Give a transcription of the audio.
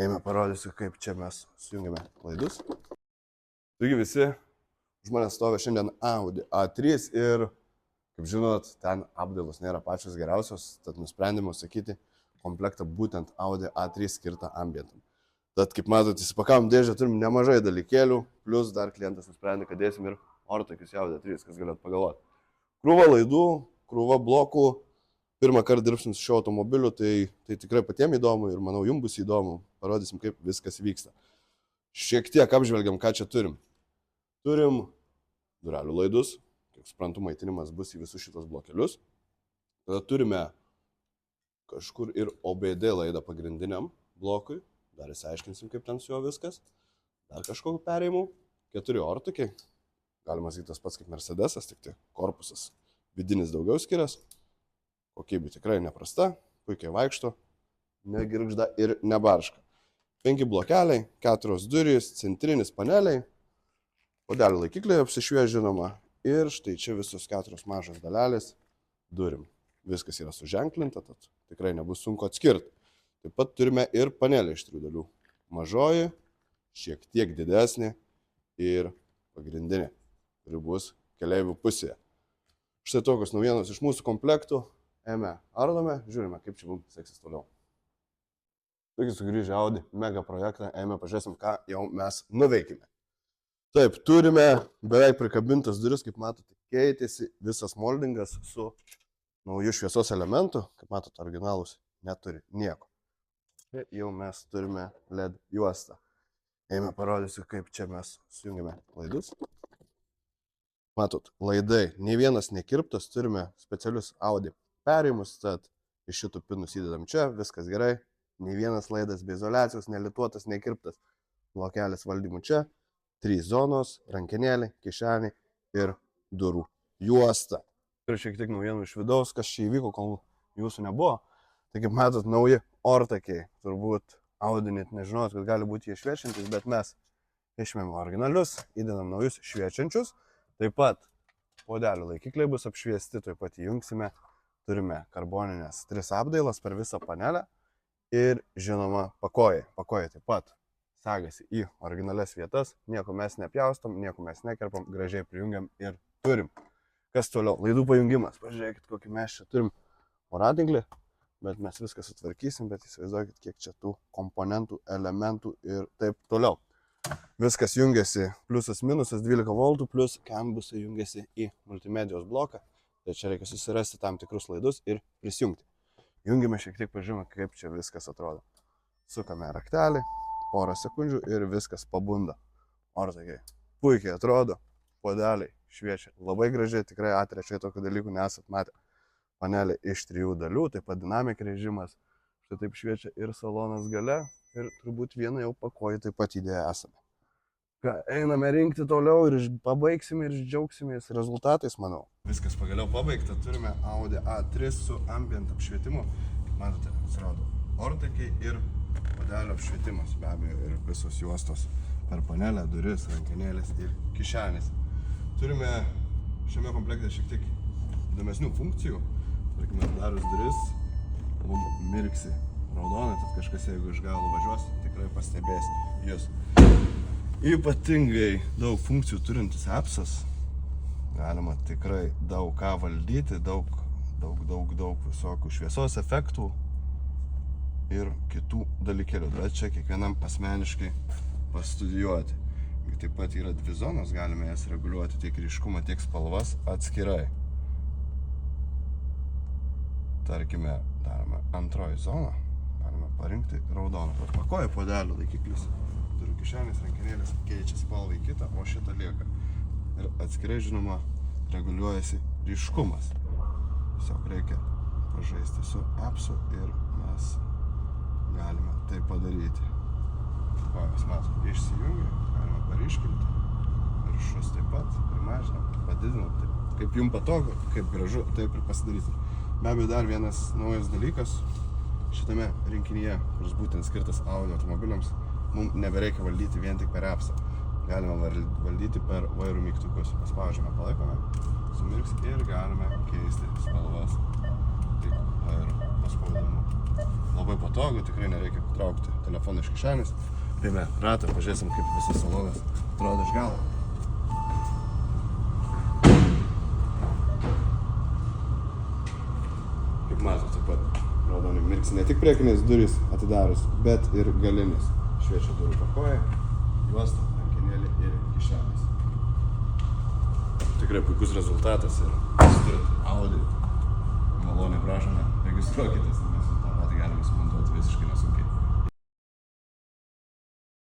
Eime parodysiu, kaip čia mes sujungiame laidus. Taigi visi žmonės stovi šiandien Audi A3 ir, kaip žinot, ten apdailos nėra pačios geriausios, tad nusprendėme sakyti komplektą būtent Audi A3 skirtą ambientam. Tad, kaip matot, įsipakavom dėžę, turim nemažai dalykėlių, plus dar klientas nusprendė, kad dėsim ir ortakius į Audi A3, kas galėtų pagalvoti. Krūva laidų, krūva blokų. Pirmą kartą dirbsim su šiuo automobiliu, tai tikrai patiems įdomu ir manau jums bus įdomu. Parodysim, kaip viskas vyksta. Šiek tiek apžvelgiam, ką čia turim. Turim durelių laidus, kiek suprantu, maitinimas bus į visus šitos blokelius. Tada turime kažkur ir OBD laidą pagrindiniam blokui. Dar įsiaiškinsim, kaip ten su juo viskas. Dar kažkokiu perėjimu. 4 ortakiai. Galima sakyti tas pats kaip Mercedesas, tik tai korpusas vidinis daugiau skirias. Kokybė tikrai neprasta, puikiai vaikšto, negirgžda ir nebarška. 5 blokeliai, 4 durys, centrinis paneliai, podelių laikikliai apsišviežinama ir štai čia visos 4 mažos dalelės durim. Viskas yra suženklinta, tad tikrai nebus sunku atskirti. Taip pat turime ir panelį iš 3 dalių. Mažoji, šiek tiek didesnė ir pagrindinė, kuri bus keleivių pusėje. Štai tokios naujienos iš mūsų komplektų. Ėmė, ardome, žiūrime, kaip čia mums seksis toliau. Taigi sugrįžę Audi mega projektą, ėmė, pažiūrėsim, ką jau mes nuveikime. Taip, turime beveik prikabintas duris, kaip matote, keitėsi visas moldingas su nauju šviesos elementu, kaip matote, originalus neturi nieko. Ir jau mes turime LED juostą. Ėmė, parodysiu, kaip čia mes sujungime laidus. Matot, laidai, nei vienas nekirptas, turime specialius Audi perėjimus, tad iš šitų pinus įdedam čia, viskas gerai, nei vienas laidas be izoliacijos, nelituotas, nekirptas, blokelis valdymų čia, 3 zonos, rankenėlė, kišenė ir durų juosta. Ir šiek tiek naujienų iš vidaus, kas čia įvyko, kol jūsų nebuvo. Tai kaip matot, nauji ortakiai, turbūt Audi net nežinot, kad gali būti jie šviečiantis, bet mes išmėm originalius, įdedam naujus šviečiančius, taip pat podelių laikikliai bus apšviesti, taip pat įjungsime. Turime karboninės 3 apdailas per visą panelę ir, žinoma, pakojai. Pakojai taip pat sagasi į originalias vietas, nieko mes nepjaustom, nieko mes nekerpam, gražiai prijungiam ir turim. Kas toliau? Laidų pajungimas. Pažiūrėkit, kokį mes čia turim voratinklį, bet mes viską sutvarkysim, bet įsivaizduokit, kiek čia tų komponentų, elementų ir taip toliau. Viskas jungiasi pliusas minusas 12 voltų, plus kambusai jungiasi į multimedijos bloką. Tai čia reikia susirasti tam tikrus laidus ir prisijungti. Jungime šiek tiek, pažiūrime, kaip čia viskas atrodo. Sukame raktelį, porą sekundžių ir viskas pabunda. Ortakiai puikiai atrodo, podeliai šviečia labai gražiai, tikrai A3 tokių dalykų nesat matę. Panelė iš 3 dalių, taip pat dinamik režimas. Štai taip šviečia ir salonas gale ir turbūt vieną jau pakojį taip pat įdėję esame. Einame rinkti toliau ir pabaigsime ir džiaugsimės rezultatais, manau. Viskas pagaliau pabaigta, turime Audi A3 su ambient apšvietimu. Kaip matote, atsirado ortakiai ir podelio apšvietimas, be abejo, ir visos juostos per panelę, duris, rankenėlės ir kišenės. Turime šiame komplekte šiek tiek įdomesnių funkcijų. Tarkime, atidarius duris, mums mirksi raudonai, tad kažkas, jeigu iš galo važiuos, tikrai pastebės jūs. Ypatingai daug funkcijų turintis appsas, galima tikrai daug ką valdyti, daug visokių šviesos efektų ir kitų dalykėlių. Bet čia kiekvienam asmeniškai pastudijuoti. Taip pat yra 2 zonos, galime jas reguliuoti tiek ryškumą, tiek spalvas atskirai. Tarkime, darome antroji zoną, galime parinkti raudoną. Pakoja podelių laikiklis. Durų kišenės, rankenėlės keičia spalvą į kitą, o šitą lieka. Ir atskirai, žinoma, reguliuojasi ryškumas. Tiesiog reikia pažaisti su appsu ir mes galime tai padaryti. Kojas, matom, išsijungia, galime paryškinti. Viršus taip pat, primažinam, padidinam. Taip, kaip jums patogu, kaip gražu, taip ir pasidarysim. Be abejo, dar vienas naujas dalykas šitame rinkinyje, kuris būtent skirtas Audi automobiliams. Mums nebereikia valdyti vien tik per appsą. Galime valdyti per vairų mygtukus. Paspaudžiame, palaikome, sumirks ir galime keisti spalvas tik vairų paspaudimu. labai patogu, tikrai nereikia traukti telefoną iš kišenės. Paėmė ratą, pažiūrėsim, kaip visas salonas atrodo iš galo. Kaip matot, taip pat raudonai mirksi ne tik priekinės durys atidarius, bet ir galinis. Šviečia durų pakojai, juosta, rankenėlė ir kišenės. Tikrai puikus rezultatas ir jūs turite Audi. Maloniai prašome, registruokite.